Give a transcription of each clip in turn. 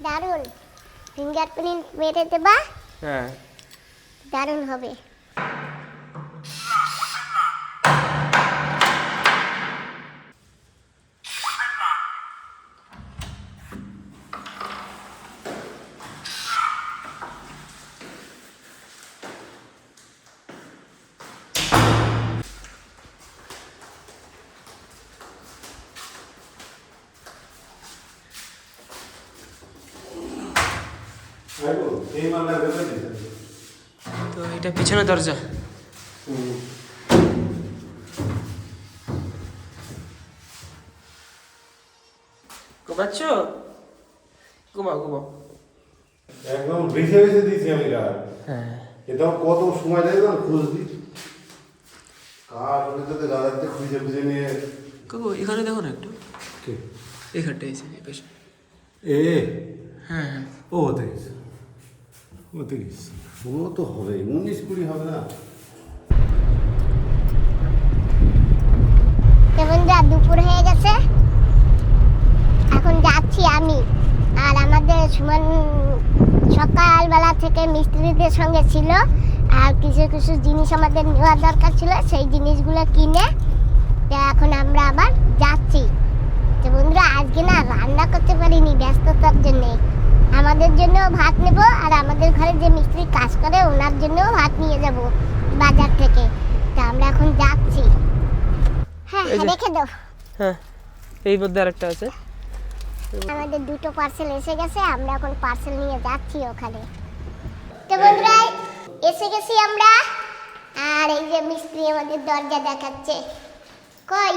দারুণ। ফিঙ্গারপ্রিন্ট মেরে দেবা, হ্যাঁ দারুণ হবে। তো এটা পিছনে দরজা। ঘুমাচ্ছ? ঘুমাও ঘুমাও। একদম বেছে বেছে দিয়েছি আমি গাছ। হ্যাঁ এটা কত সময় লাগে না খুঁজবি কার ওটাতে গাছতে খুঁজে খুঁজে নিয়ে কাকু এখানে দেখো না একটু, কে এখানটা এসে বেশ। এ হ্যাঁ হ্যাঁ ও ওতে গেছে ওতে গেছে ও তো হবে 19-20 হবে না। বন্ধুরা দুপুর হয়ে গেছে, এখন যাচ্ছি আমি। আর আমাদের সুমন সকালবেলা থেকে মিস্ত্রিদের সঙ্গে ছিল, আর কিছু কিছু জিনিস আমাদের নেওয়ার দরকার ছিল, সেই জিনিসগুলো কিনে তো এখন আমরা আবার যাচ্ছি। তো বন্ধুরা আজকে না রান্না করতে পারিনি ব্যস্ততার জন্যে। আমাদের জন্যও ভাত নেব, আর আমাদের ঘরে যে মিস্ত্রি কাজ করে ওনার জন্যও ভাত নিয়ে যাব বাজার থেকে। তো আমরা এখন যাচ্ছি। হ্যাঁ এই যে- রেখে দাও। হ্যাঁ এই মধ্যে আরেকটা আছে। আমাদের দুটো পার্সেল এসে গেছে, আমরা এখন পার্সেল নিয়ে যাচ্ছি ওখানে। তো বন্ধুরা এসে গেছি আমরা, আর এই যে মিস্ত্রি আমাদের দরজা দেখাচ্ছে। কই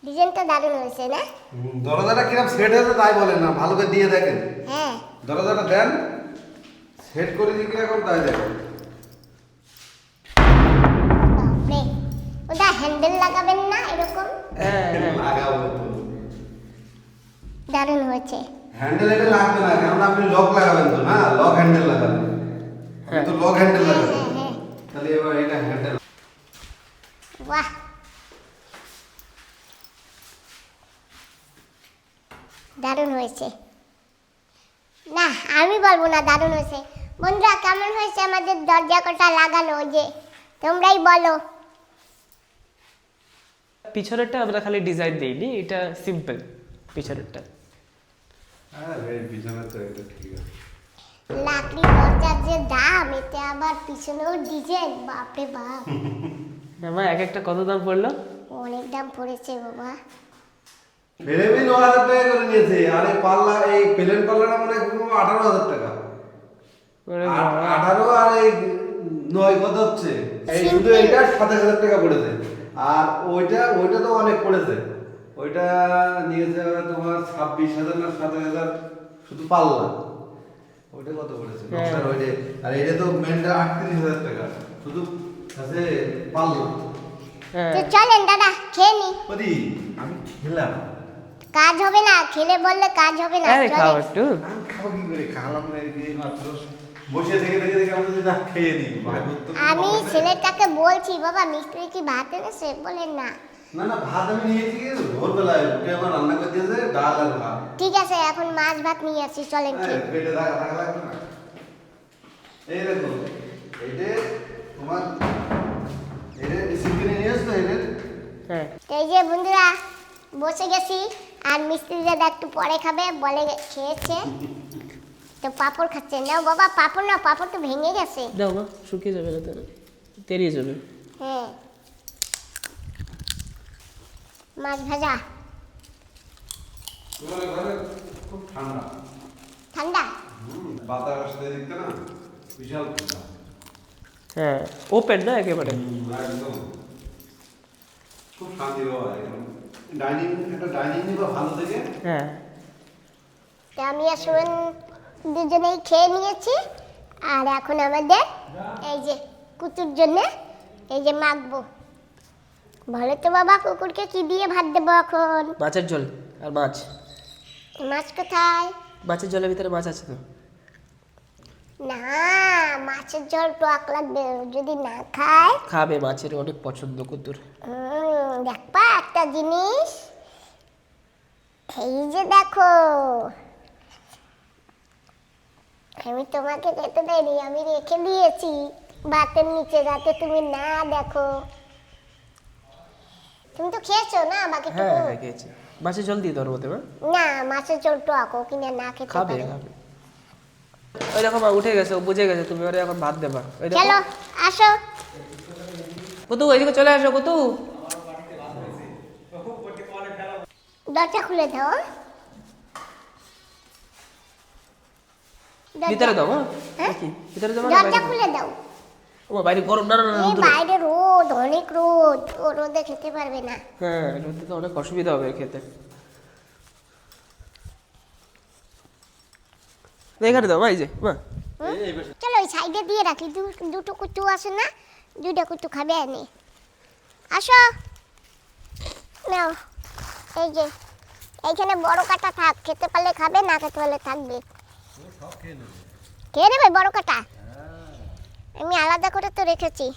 ডিজাইনটা দারুণ হয়েছে না? দরজাটা কিরকম সেট হয়েছে তাই বলেন না, ভালো করে দিয়ে দেখেন। হ্যাঁ দরজাটা দেন সেট করে দিয়ে কিরকম তাই দেখেন। বাপরে, ওটা হ্যান্ডেল লাগাবেন না এরকম? হ্যাঁ হ্যাঁ লাগাবো তো দারুণ হয়েছে। হ্যান্ডেল এটা লাগবে না, কারণ আপনি লক লাগাবেন তো না, লক হ্যান্ডেল লাগাবেন। হ্যাঁ। তো লক হ্যান্ডেল হ্যাঁ লাগাবেন, হ্যাঁ হ্যাঁ, তাহলে এবার এটা হ্যান্ডেল। বাহ দারুণ হয়েছে। না আমি বলবো না দারুণ হয়েছে। বন্ধুরা কেমন হয়েছে আমাদের দরজা কটা লাগানো? ওই যে তোমরাই বলো। পিছনেরটা আমরা খালি ডিজাইন দিইনি, এটা সিম্পল পিছনেরটা। হ্যাঁ এই পিছনে তো এটা ঠিক আছে। লাকড়ি দরজার যে দাম, এতে আবার পিছনেও ডিজাইন, বাপরে বাপ আমার এক একটা কত দাম পড়লো? অনেক দাম পড়েছে বাবা। ফেরেমি 9,000 টাকা করে নিয়েছে, আর এই পাল্লা এই প্লেন পাল্লাটা মানে 18,000 টাকা। ওরে বাবা। 18 আর এই 9 কত হচ্ছে? এই শুধু এটা 27,000 টাকা পড়েছে, আর ওইটা তো অনেক পড়েছে। ওইটা নিয়েছে তোমার 26,000 না 27,000 শুধু পাল্লা। ওইটা কত পড়েছে? নকশার ওইটা, আর এটা তো মেনটা 38,000 টাকা শুধু আছে পাল্লা। হ্যাঁ তো চলেন দাদা খেয়ে নি, ওদি আমি খেলাম, কাজ হবে না, খেলে বললে কাজ হবে না। আরে খাও চলেন। একটু। আমি খাবো কি করে? খালাম না এই মাত্র বসে থেকে আমি যদি না খেয়ে নিই ভাই তো আমি ছেলেটাকে বলছি বাবা মিস্ত্রি কি ভাত এনেছে, বলেন না। না না ভাত আমি নিয়েছি ভোরবেলায় উঠে আমার রান্না করে দিয়েছে ডাল আর ভাত। ঠিক আছে এখন মাছ ভাত নিয়ে আসছি, চলেন খেয়ে। পেটে থাকা লাগবে না। এই দেখো এইটা তোমার এটা সিকিনে নিয়ে আসতো এটা। হ্যাঁ তো এই যে বন্ধুরা বসে গেছি, আর মিস্ত্রি দাদা একটু পরে খাবে বলে খেয়েছে, তো পাঁপড় খাচ্ছে। নাও বাবা পাঁপড়, না পাঁপড় তো ভেঙে গেছে। দাও মা, শুকিয়ে যাবে না তো, তেরিয়ে যাবে। হ্যাঁ মাছ ভাজা তোমার ঘরে খুব ঠান্ডা। ঠান্ডা। বাতাস দেখতে না বিশাল ঠান্ডা। হ্যাঁ ওপেন না একেবারে। একদম খুব শান্তি বাবা। ডাইনিং একটা ডাইনিং নিবা ভালো থেকে। হ্যাঁ তো আমি আর সুমন দুজনেই খেয়ে নিয়েছি, আর এখন আমাদের এই যে কুকুর জন্য এই যে মাখবো। বলো তো বাবা কুকুরকে কি দিয়ে ভাত দেবো এখন? মাছের ঝোল আর মাছ। মাছ কোথায়? মাছের জলের ভিতরে মাছ আছে তো। না, মাছের ঝোল টক লাগবে, যদি না খায়। খাবে, মাছের অনেক পছন্দ কুতুর। দেখবা একটা জিনিস, এই যে দেখো, আমি তোমাকে খেতে দেয়নি, আমি রেখে দিয়েছি ভাতের নিচে যাতে তুমি না দেখো। তুমি তো খেয়েছো না বাকি? হ্যাঁ হ্যাঁ খেয়েছি। মাছের ঝোল দিয়ে ধরবো দেবে? না, মাছের ঝোল টক, ও কিনা না খেতে খাবে পারে। খাবে। ওই দেখো মা উঠে গেছে, ও বুঝে গেছে তুমি ওরে এখন ভাত দেবা। ওই দেখো চলো আসো। কুতু এদিকে চলে আসো কুতু। দরজা খুলে দাও। ভিতরে দাও মা। হ্যাঁ? কি ভিতরে যাবো না দরজা বাইরে? খুলে দাও। ও বাইরে গরম, না না না এই ভিতরে। বাইরে রোদ, অনেক রোদ, ও রোদে খেতে পারবে না। হ্যাঁ রোদে তো অনেক অসুবিধা হবে খেতে। এখানে দাও মা, এই যে মা। চলো ওই সাইডে দিয়ে রাখি, দুটো কুটু আছে না, দুটো কুটু খাবে এনে। আসো, নাও, এই যে এইখানে বড় কাটা থাক, খেতে পারলে খাবে, না খেতে পারলে থাকবে। খেয়ে নেবে বড় কাটা, আমি আলাদা করে তো রেখেছি।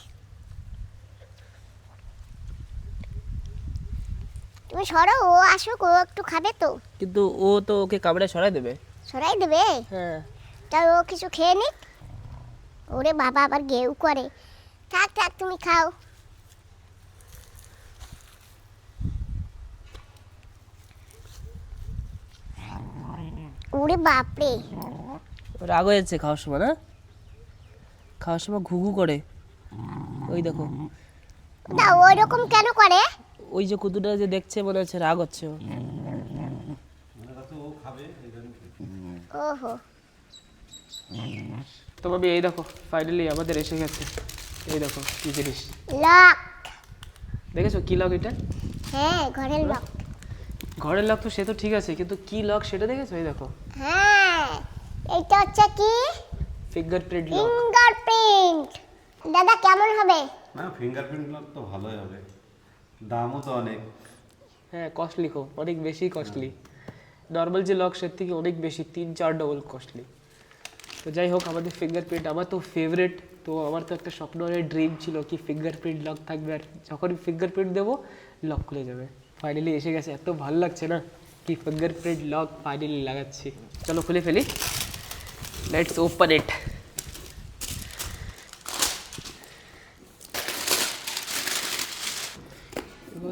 তুমি সরো, ও আসুক, ও একটু খাবে তো। কিন্তু ও তো ওকে কামড়ে সরাই দেবে। সরাই দেবে? হ্যাঁ তাই ও কিছু খেয়ে নিক। ওরে বাবা, আবার ঘেউ করে। থাক থাক, তুমি খাও। ওরে বাপরে, রাগ হয়েছে খাওয়ার সময় না? খাওয়ার সময় ঘুঘু করে, ওই দেখো। না ওই রকম কেন করে? ওই যে কুতুটা যে দেখছে মনে হচ্ছে রাগ হচ্ছে ও। ওহো, তো ভাবি এই দেখো ফাইনালি আমাদের এসে গেছে। এই দেখো কি জিনিস লক। দেখেছো, কি লক এটা? হ্যাঁ, ঘরের লক। ঘরের লক তো সে তো ঠিক আছে, কিন্তু কি লক সেটা দেখেছো? এই দেখো হ্যাঁ, এটা হচ্ছে কি? Fingerprint lock. ফিঙ্গারপ্রিন্ট। দাদা কেমন হবে? না, ফিঙ্গারপ্রিন্ট লক তো ভালোই হবে, দামও তো অনেক। হ্যাঁ কস্টলি, খুব অনেক বেশি কস্টলি। নর্মাল যে লক সের থেকে অনেক বেশি, 3-4 ডবল কস্টলি। তো যাই হোক, আমাদের ফিঙ্গারপ্রিন্ট আমার তো ফেভারিট। তো আমার তো একটা স্বপ্ন, ড্রিম ছিল কি ফিঙ্গারপ্রিন্ট লক থাকবে, আর যখনই ফিঙ্গারপ্রিন্ট দেবো লক খুলে যাবে। ফাইনালি এসে গেছে, এত ভালো লাগছে না কি ফিঙ্গারপ্রিন্ট লক ফাইনালি লাগাচ্ছি। চলো খুলে ফেলি, লেটস ওপেন ইট।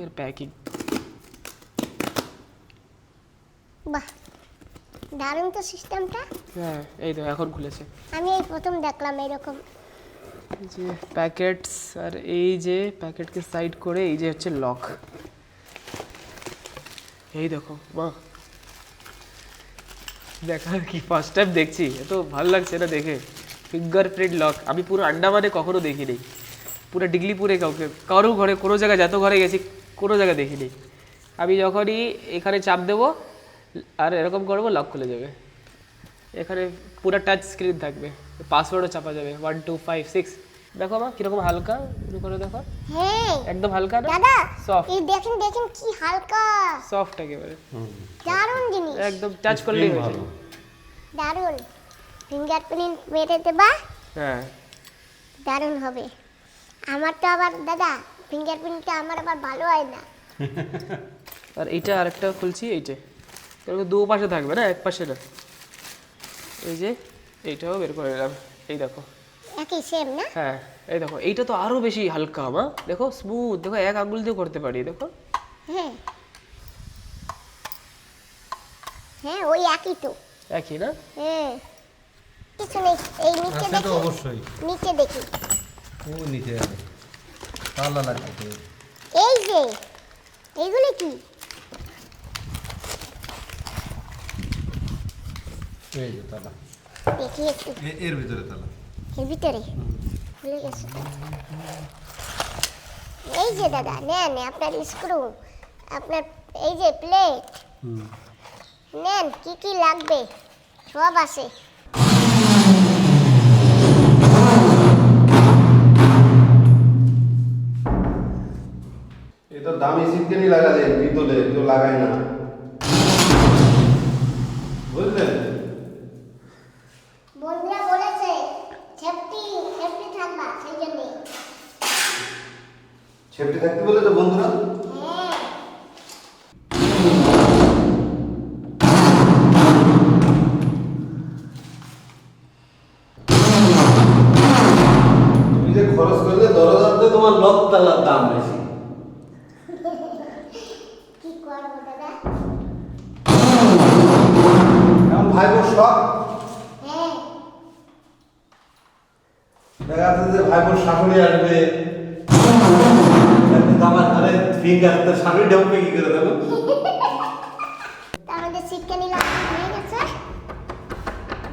এর প্যাকিং বাহ, দারুণ তো সিস্টেমটা। হ্যাঁ এই তো এখন খুলেছে। আমি এই প্রথম দেখলাম এরকম। এই যে প্যাকেটস, আর এই যে প্যাকেটকে সাইড করে এই যে হচ্ছে লক। এই দেখো বাহ, দেখা কি ফার্স্ট টাইম দেখছি, এত ভালো লাগছে না দেখে। ফিঙ্গারপ্রিন্ট লক আমি পুরো আন্ডামানে কখনো দেখিনি, পুরো ডিগলিপুরে কারো ঘরে, কোনো জায়গায়, যত ঘরে গেছি কোনো জায়গায় দেখিনি। আমি যখনই এখানে চাপ দেবো আর এরকম করবো, লক খুলে যাবে। এখানে পুরো টাচ স্ক্রিন থাকবে, পাসওয়ার্ডও চাপা যাবে 1 2 5 6। দেখো মা কিরকম হালকা, শুরু করে দেখো। হ্যাঁ একদম হালকা না? দাদা, সফট, এই দেখেন দেখেন কি হালকা, সফট একেবারে, দারুণ জিনিস, একদম টাচ করলেই হয়ে যাবে। দারুণ। ফিঙ্গারপ্রিন্ট মেরে দেবা, হ্যাঁ দারুণ হবে। আমার তো আবার দাদা ফিঙ্গারপ্রিন্টটা আমার আবার ভালো হয় না। আর এইটা আরেকটা খুলছি, এইটা কারণ দু পাশে থাকবে না, এক পাশে না। এই যে এইটাও বের করে নিলাম, এই দেখো। একই সেম না? হ্যাঁ এই দেখো, এইটা তো আরো বেশি হালকা মা, দেখো স্মুথ, দেখো এক আঙ্গুল দিয়ে করতে পারি, দেখো। হ্যাঁ হ্যাঁ, ওই একই তো। একই না? হ্যাঁ, কিছু নেই। এই নিচে আছে তো দেখি, অবশ্যই, নিচে দেখি। ও নিচে আছে, তালা লাগবে। এই যে এইগুলি কি? এই যে তালা, দেখি একটু, এর ভিতরে তালা। এর ভিতরে খুলে গেছে। এই যে দাদা নেন আপনার স্ক্রু, আপনার এই যে প্লেট নেন, কি কি লাগবে সব আছে। এটা দামি সিটকেনি লাগালে পিতলে, কেউ লাগায় না, বুঝলেন? বন্ধুরা বলেছে সেফটি থাকতে বলে তো বন্ধুরা। হ্যাঁ তুমি যে খরচ করলে দরজাতে তোমার লক তালার দাম বেশি। কি করবো দাদা? এখন ভাই বোন সব হ্যাঁ দেখা যাচ্ছে যে ভাই বোন শাশুড়ি আসবে, আমার আরে ফিঙ্গার তো শাশুড়ি ঢুকবে কি করে দেবো? আমাদের শিক্ষানি লাগা হয়ে গেছে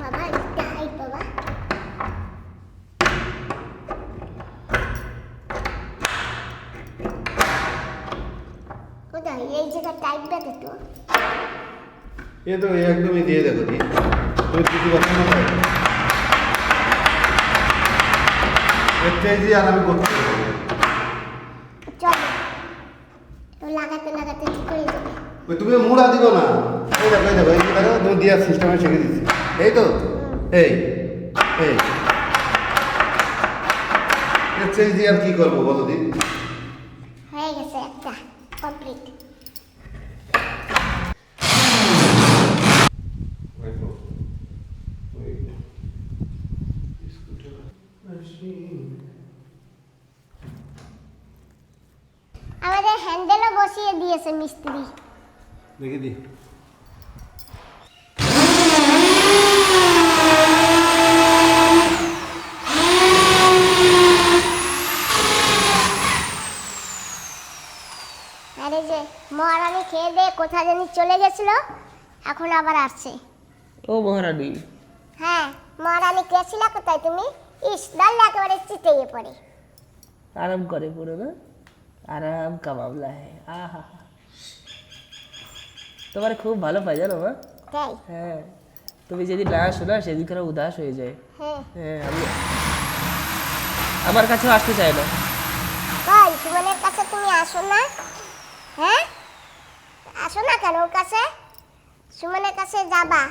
বাবা। হাইট বাবা। কোথায় এই জায়গা টাইট বেঁধে তো? এ তো একদমই দিয়ে দেখো দি, তুমি কিছু কথা না বলো। এর চাইছি আর আমি করতে পারবো না। চলো তো লাগাতে লাগাতে ঠিক হয়ে যাবে। ওই তুমি মুড়া দিবো না, এই দেখো এই দেখো এই দেখো তুমি দেওয়ার সিস্টেমে শিখে দিচ্ছি, এই তো এই এই এর চাইছি আর কি করবো বলো দি? হয়ে গেছে একটা কমপ্লিট। আমাদের হ্যান্ডেলও বসিয়ে দিয়েছে মিস্ত্রি। দেখে দি। আর এই যে মহারানী খেয়ে দিয়ে কোথা জানি চলে গেছিল, এখন আবার আসছে। ও মহারানী, হ্যাঁ মহারানী গেছিল কোথায় তুমি? ইস ডাল একেবারে চিতেই পড়ে। আরাম করে পুরো না, আরাম কা মামলা হ্যাঁ। আহা, তোমার খুব ভালো পাই জানো মা। তাই? হ্যাঁ, তুমি যেদিন না আসো না সেদিন করে উদাস হয়ে যায়। হ্যাঁ হ্যাঁ, আমি আমার কাছেও আসতে চাই না। কই সুমনের কাছে তুমি আসো না? হ্যাঁ আসো না কেন ওর কাছে? সুমনের কাছে যাবা।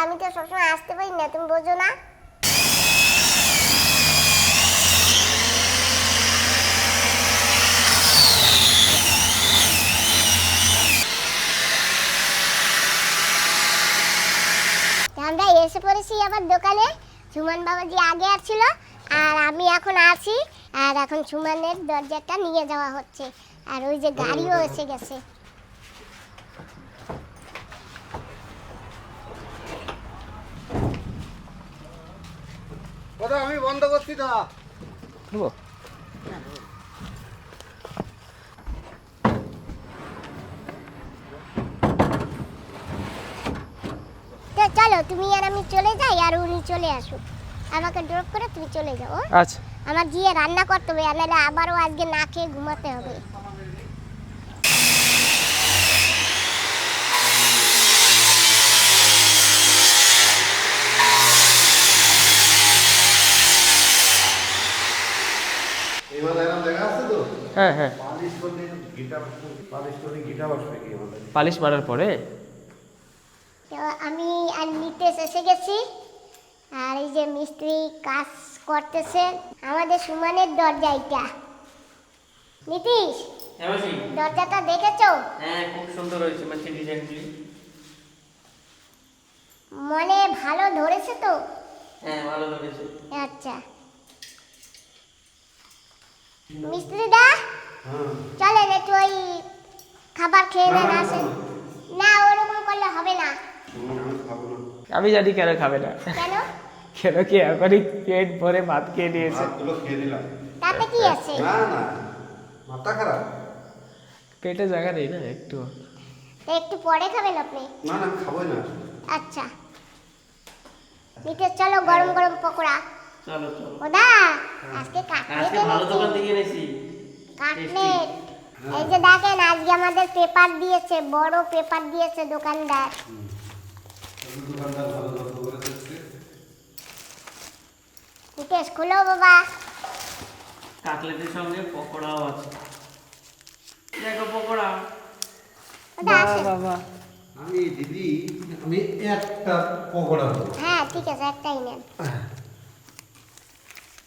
আমি তো সবসময় আসতে পারি না, তুমি বোঝো না? আমরা এসে পড়েছি আবার দোকানে। সুমন বাবাজি আগে আসছিল আর আমি এখন আছি। আর এখন সুমনের দরজাটা নিয়ে যাওয়া হচ্ছে, আর ওই যে গাড়িও এসে গেছে। ওটা আমি বন্ধ করছি না। বুঝবো? তো চলো তুমি আর আমি চলে যাই, আর উনি চলে আসুক। আমাকে ড্রপ করে তুমি চলে যাও। আচ্ছা, আমার গিয়ে রান্না করতে হবে, আর নাহলে আবারও আজকে না খেয়ে ঘুমাতে হবে। এবার এরকম দেখা আছে তো? হ্যাঁ হ্যাঁ, পালিশ করলে গিটার বসবে কি আমাদের? পালিশ মারার পরে তো আমি আর নিতেশ এসে গেছি, আর এই যে মিস্ত্রি কাজ করতেছে আমাদের সুমনের দরজা। এটা নীতিশ, দরজাটা দেখেছো? হ্যাঁ, খুব সুন্দর হয়েছে, মানে ডিজাইনটি। মনে ভালো ধরেছে তো? হ্যাঁ, ভালো ধরেছে। আচ্ছা মিস্ত্রি দা, চলেন একটু ওই খাবার খেয়ে নেন আসেন। না ওরকম করলে হবে না। আমি জানি কেন খাবে না, কেন? কেন কি এখনই পেট ভরে ভাত খেয়ে নিয়েছে। ভাতগুলো খেয়ে দিলাম। তাতে কি আছে? না না, মাথা খারাপ। পেটে জায়গা নেই না একটু। তো একটু পরে খাবেন আপনি? না না, আমি খাবোই না। আচ্ছা নিতে চলো, গরম গরম পকোড়া। চলো চলো, ওদা আজকে কাটলেট এনেছি। কাটলেট। এই যে দেখেন আজকে আমাদের পেপার দিয়েছে, বড় পেপার দিয়েছে দোকানদার। দোকানদার ভালো যত্ন করে দিচ্ছে। নিতেশ খোলো বাবা। কাটলেটের সঙ্গে পকোড়াও আছে, দেখো পকোড়া। ওদা আসেন। বাবা, আমি দিদি, আমি একটা পকোড়া দেবো। হ্যাঁ ঠিক আছে, একটাই নেন।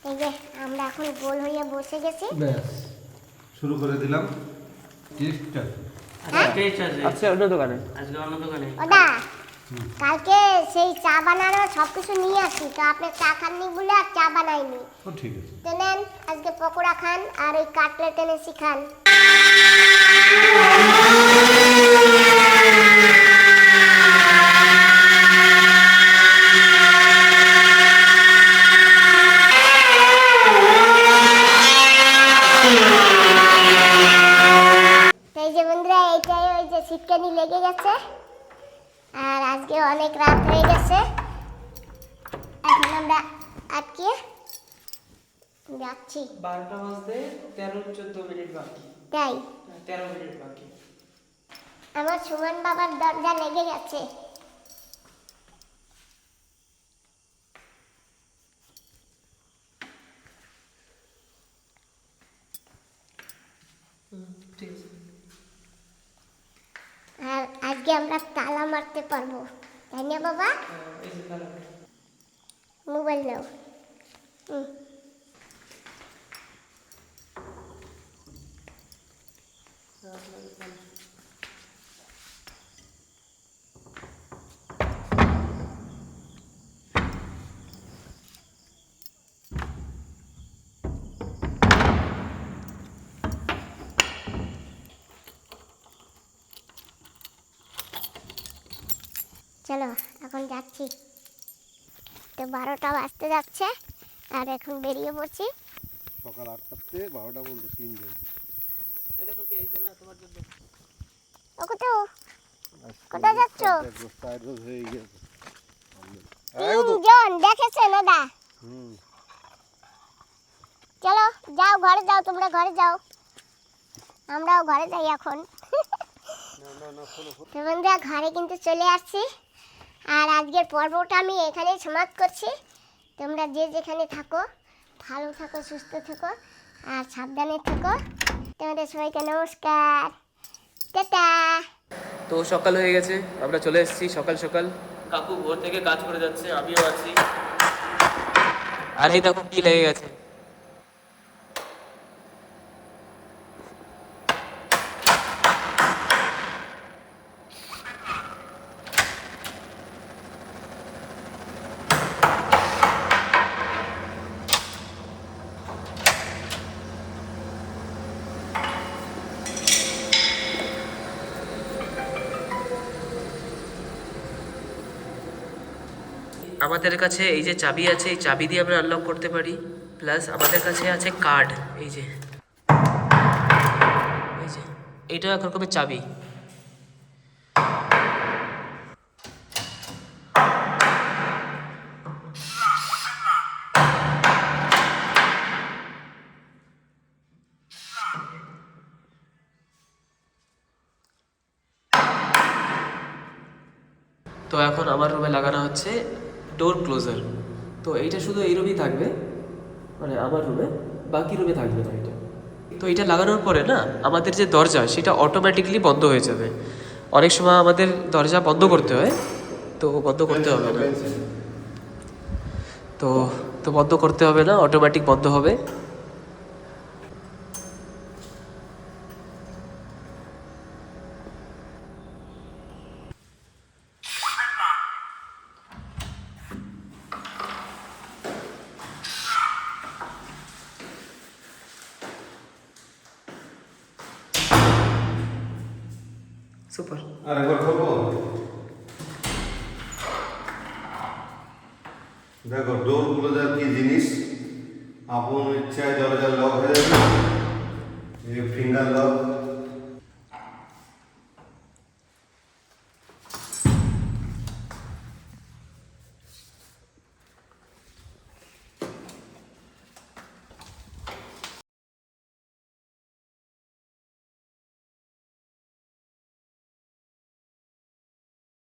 এই যে আমরা এখন গোল হয়ে বসে গেছি। ব্যাস, শুরু করে দিলাম টেস্টটা। আচ্ছা অন্য দোকানে ওটা কালকে সেই চা বানানো সব কিছু নিয়ে আসি, তো আপনি চা খাননি বলে আর চা বানাইনি। ও ঠিক আছে। তো নেন আজকে পকোড়া খান আর ওই কাটলেট এনেছি খান। তো এই যে বন্ধুরা, এইটাই ওই যে সিটকানি লেগে গেছে আর আজকে অনেক রাত হয়ে গেছে। এখন আমরা আটকে যাচ্ছি। 12টা বাজতে 13-14 মিনিট বাকি। তাই 13 মিনিট বাকি। আমার সুমন বাবার দরজা লেগে গেছে। ঠিক আছে। আর আজকে আমরা তালা মারতে পারবো, তাই না বাবা? এই যে তালা। মোবাইল নাও। চলো এখন যাচ্ছি। তো 12টা বাজতে যাচ্ছে আর এখন বেরিয়ে পড়ছি। সকাল 8টা থেকে 12টা পর্যন্ত 3 দিন। এই দেখো কি আইছে মা তোমার জন্য। ও কোথায় যাচ্ছ? টায়ার রোজ হয়ে গেছে। তিনজন দেখেছেন দাদা? চলো যাও ঘরে যাও, তোমরা ঘরে যাও, আমরাও ঘরে যাই এখন। তো বন্ধুরা ঘরে কিন্তু চলে আসছি আর আজকের পর্বটা আমি এখানেই সমাপ্ত করছি। তোমরা যে যেখানে থাকো ভালো থাকো, সুস্থ থাকো আর সাবধানে থাকো। তোমাদের সবাইকে নমস্কার, টাটা। তো সকাল হয়ে গেছে, আমরা চলে এসেছি সকাল সকাল। কাকু ভোর থেকে কাজ করে যাচ্ছে, আমিও আছি। আর এই দেখো কি লেগে গেছে। আমাদের কাছে এই যে চাবি আছে, এই চাবি দিয়ে আমরা আনলক করতে পারি। প্লাস আমাদের কাছে আছে কার্ড, এই যে এইটাও এক রকমের চাবি। তো এখন আমার রুমে লাগানো হচ্ছে ডোর ক্লোজার। তো এইটা শুধু এই রুমেই থাকবে, মানে আমার রুমে, বাকি রুমে থাকবে না এটা। তো এটা লাগানোর পরে না আমাদের যে দরজা সেটা অটোমেটিকলি বন্ধ হয়ে যাবে। অনেক সময় আমাদের দরজা বন্ধ করতে হয়, তো বন্ধ করতে হবে না। তো বন্ধ করতে হবে না, অটোমেটিক বন্ধ হবে। সুপার। আর একবার করবো। দেখো ডোর ক্লোজার কি জিনিস, আপন ইচ্ছায় দরজা লক হয়ে যাবে, ফিঙ্গার লক।